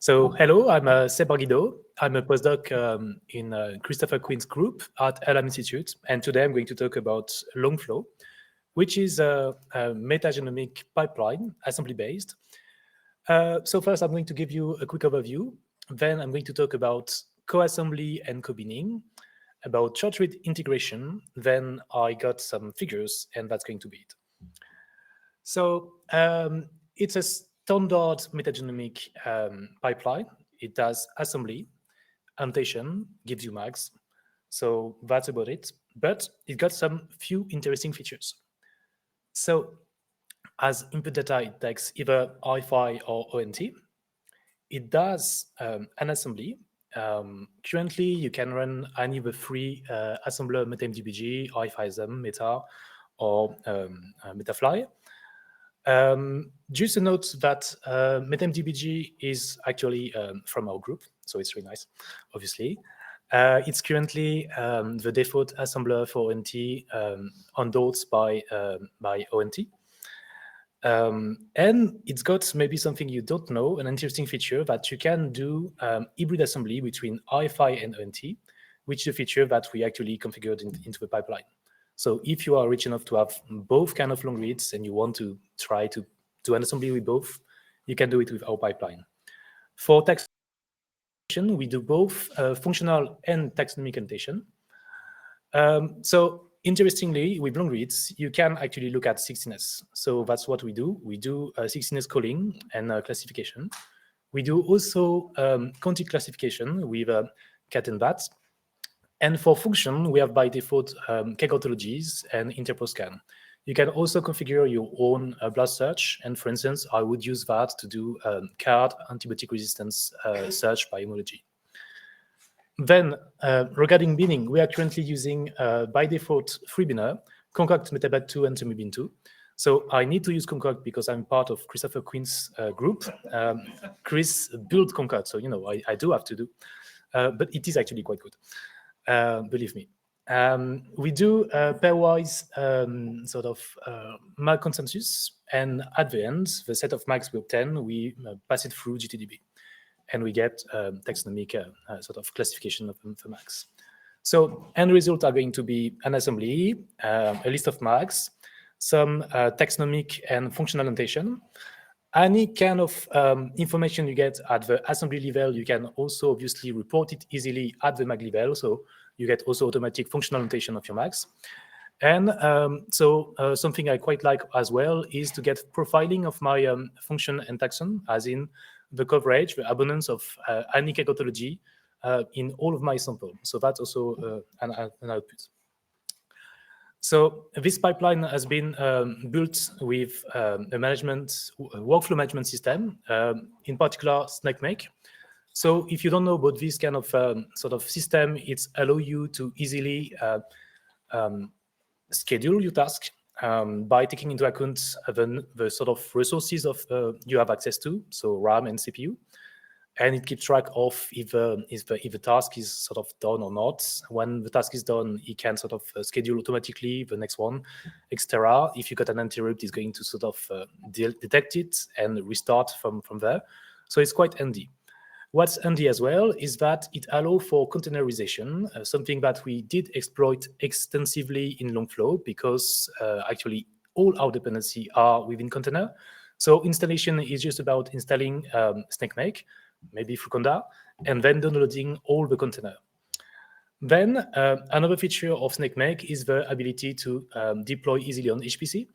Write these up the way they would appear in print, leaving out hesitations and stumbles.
So hello, I'm Seb Raguideau. I'm a postdoc in Christopher Quinn's group at LM Institute, and today I'm going to talk about Longflow, which is a metagenomic pipeline, assembly-based. So first, I'm going to give you a quick overview. Then I'm going to talk about co-assembly and co-binning, about short-read integration. Then I got some figures, and that's going to be it. So it's a standard metagenomic pipeline. It does assembly, annotation, gives you mags. So that's about it. But it got some few interesting features. So as input data, it takes either IFI or ONT. It does an assembly. Currently, you can run any of the three assembler MetaMDBG, IFISM, Meta, or Metafly. Just a note that MetaMDBG is actually from our group, so it's really nice, obviously. It's currently the default assembler for ONT endorsed by ONT. And it's got maybe something you don't know, an interesting feature that you can do hybrid assembly between IFI and ONT, which is a feature that we actually configured into the pipeline. So if you are rich enough to have both kind of long reads and you want to try to do an assembly with both, you can do it with our pipeline. For text, we do both functional and taxonomic annotation. So interestingly, with long reads, you can actually look at 16s. So that's what we do. We do 16s calling and classification. We do also content classification with cat and bat. And for function, we have by default KEGG ontologies and interpose scan. You can also configure your own blast search. And for instance, I would use that to do CARD antibiotic resistance search by homology. Then regarding binning, we are currently using by default 3-binner, Concoct, MetaBat2, and TomuBin2. So I need to use Concoct because I'm part of Christopher Quinn's group. Chris built Concoct, so I do have to do, but it is actually quite good. Believe me. We do pairwise sort of mag consensus, and at the end, the set of mags we obtain, we pass it through GTDB, and we get taxonomic sort of classification of the mags. So end results are going to be an assembly, a list of mags, some taxonomic and functional annotation. Any kind of information you get at the assembly level, you can also obviously report it easily at the mag level. So you get also automatic functional annotation of your mags. And so something I quite like as well is to get profiling of my function and taxon, as in the coverage, the abundance of any KEGG ontology in all of my sample. So that's also an output. So this pipeline has been built with a workflow management system, in particular SnakeMake. So if you don't know about this kind of sort of system, it's allow you to easily schedule your task by taking into account the sort of resources of you have access to, so RAM and CPU. And it keeps track of if the task is sort of done or not. When the task is done, it can sort of schedule automatically the next one, etc. If you got an interrupt, it's going to sort of detect it and restart from there. So it's quite handy. What's handy as well is that it allows for containerization, something that we did exploit extensively in Longflow because actually all our dependencies are within container. So installation is just about installing SnakeMake, maybe Conda, and then downloading all the container. Then another feature of SnakeMake is the ability to deploy easily on HPC.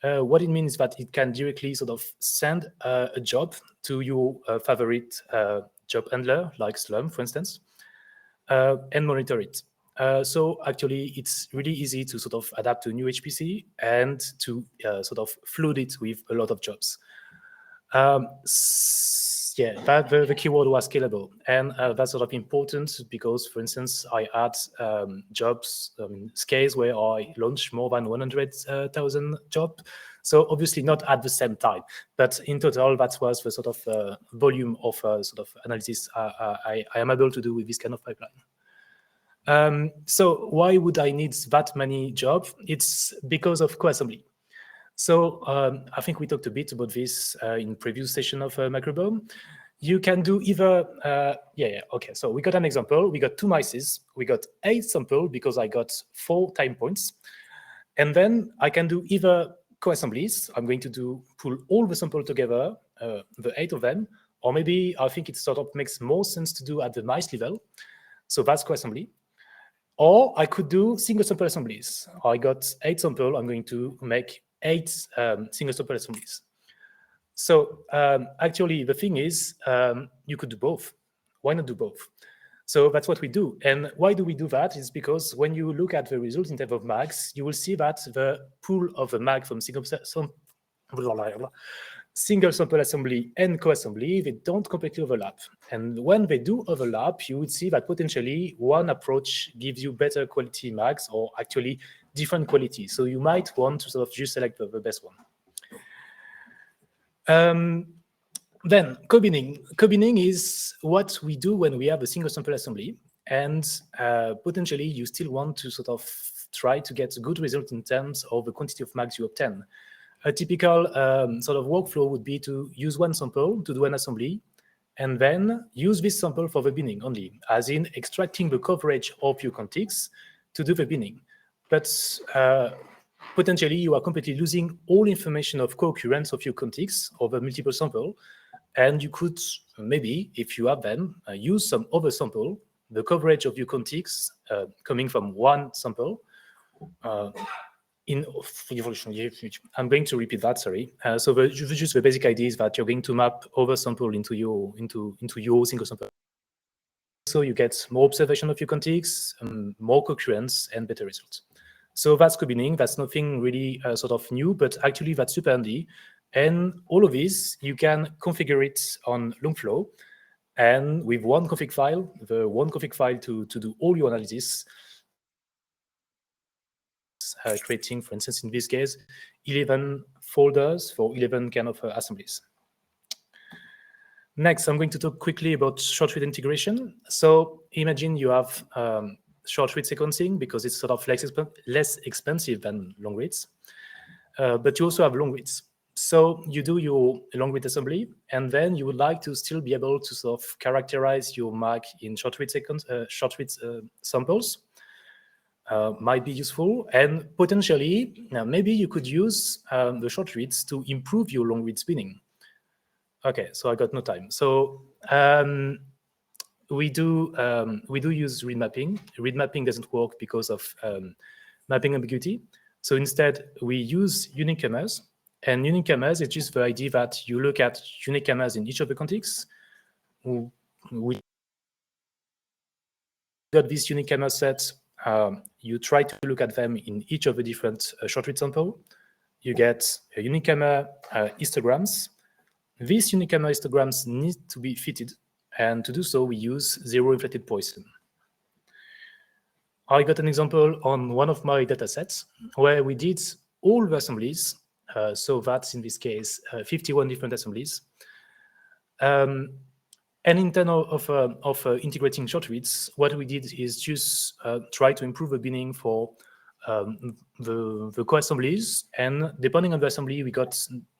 What it means is that it can directly sort of send a job to your favorite job handler, like Slum, for instance, and monitor it. So actually, it's really easy to sort of adapt to a new HPC and to sort of flood it with a lot of jobs. Yeah, the keyword was scalable, and that's sort of important because, for instance, I had jobs, scales where I launched more than 100,000 jobs. So obviously not at the same time, but in total, that was the sort of volume of sort of analysis I am able to do with this kind of pipeline. So why would I need that many jobs? It's because of co-assembly. So I think we talked a bit about this in previous session of MICROBIOME. you can do either, okay, so we got an example. We got 2 mices. We got 8 samples because I got 4 time points. And then I can do either co-assemblies. I'm going to pull all the samples together, the 8 of them, or maybe I think it sort of makes more sense to do at the mice level. So that's co-assembly. Or I could do single sample assemblies. I got 8 samples. I'm going to make 8 single sample assemblies. So actually, the thing is, you could do both. Why not do both? So that's what we do. And why do we do that? Is because when you look at the results in terms of mags, you will see that the pool of the mag from single sample assembly and co-assembly, they don't completely overlap. And when they do overlap, you would see that potentially one approach gives you better quality mags or actually different quality. So you might want to sort of just select the best one. Then co-binning. Co-binning is what we do when we have a single sample assembly, and potentially you still want to sort of try to get a good result in terms of the quantity of mags you obtain. A typical sort of workflow would be to use one sample to do an assembly, and then use this sample for the binning only, as in extracting the coverage of your contigs to do the binning. But potentially you are completely losing all information of co-occurrence of your contigs over multiple samples, and you could maybe, if you have them, use some other sample, the coverage of your contigs coming from one sample. I'm going to repeat that, sorry. So just the basic idea is that you're going to map over sample into your single sample. So you get more observation of your contigs, more co-occurrence, and better results. So that's co-binning. That's nothing really sort of new, but actually that's super handy. And all of this, you can configure it on Longflow. And with one config file, the one config file to do all your analysis, creating, for instance, in this case, 11 folders for 11 kind of assemblies. Next, I'm going to talk quickly about short-read integration. So imagine you have short-read sequencing because it's sort of less expensive than long reads, but you also have long reads. So you do your long read assembly, and then you would like to still be able to sort of characterize your mag in short-read samples. Might be useful, and potentially maybe you could use the short reads to improve your long read spinning. Okay, so I got no time. So we do use read mapping. Read mapping doesn't work because of mapping ambiguity. So instead, we use unique KMRs. And unique KMRs is just the idea that you look at unique KMRs in each of the contigs. We got this unique KMR set. You try to look at them in each of the different short-read sample. You get a unique KMR histograms. These unique KMR histograms need to be fitted, and to do so, we use zero-inflated Poisson. I got an example on one of my datasets where we did all the assemblies. So that's, in this case, 51 different assemblies. And in terms of integrating short reads, what we did is just try to improve the binning for the co-assemblies. And depending on the assembly, we got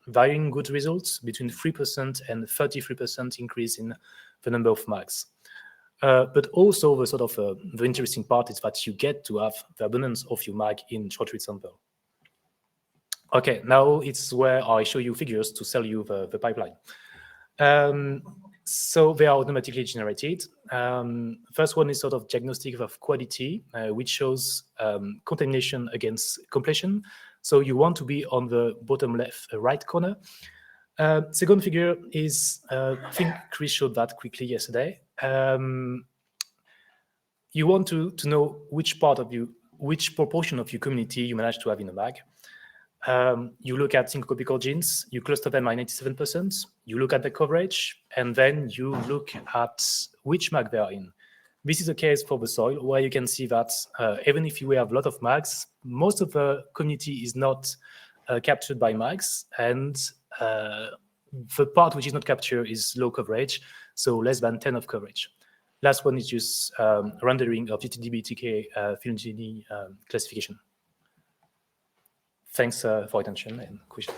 varying good results between 3% and 33% increase in the number of mags. But also the sort of the interesting part is that you get to have the abundance of your mag in short-read sample. Okay, now it's where I show you figures to sell you the pipeline. So they are automatically generated. First one is sort of diagnostic of quality, which shows contamination against completion. So you want to be on the bottom left, right corner. Second figure is, I think Chris showed that quickly yesterday. You want to know which proportion of your community you manage to have in a mag. You look at single copy core genes, you cluster them by 97%, you look at the coverage, and then you look at which mag they are in. This is the case for the soil, where you can see that even if you have a lot of mags, most of the community is not captured by mags, and the part which is not captured is low coverage, so less than 10 of coverage. Last one is just rendering of GTDB-TK phylogeneity classification. Thanks for attention and question.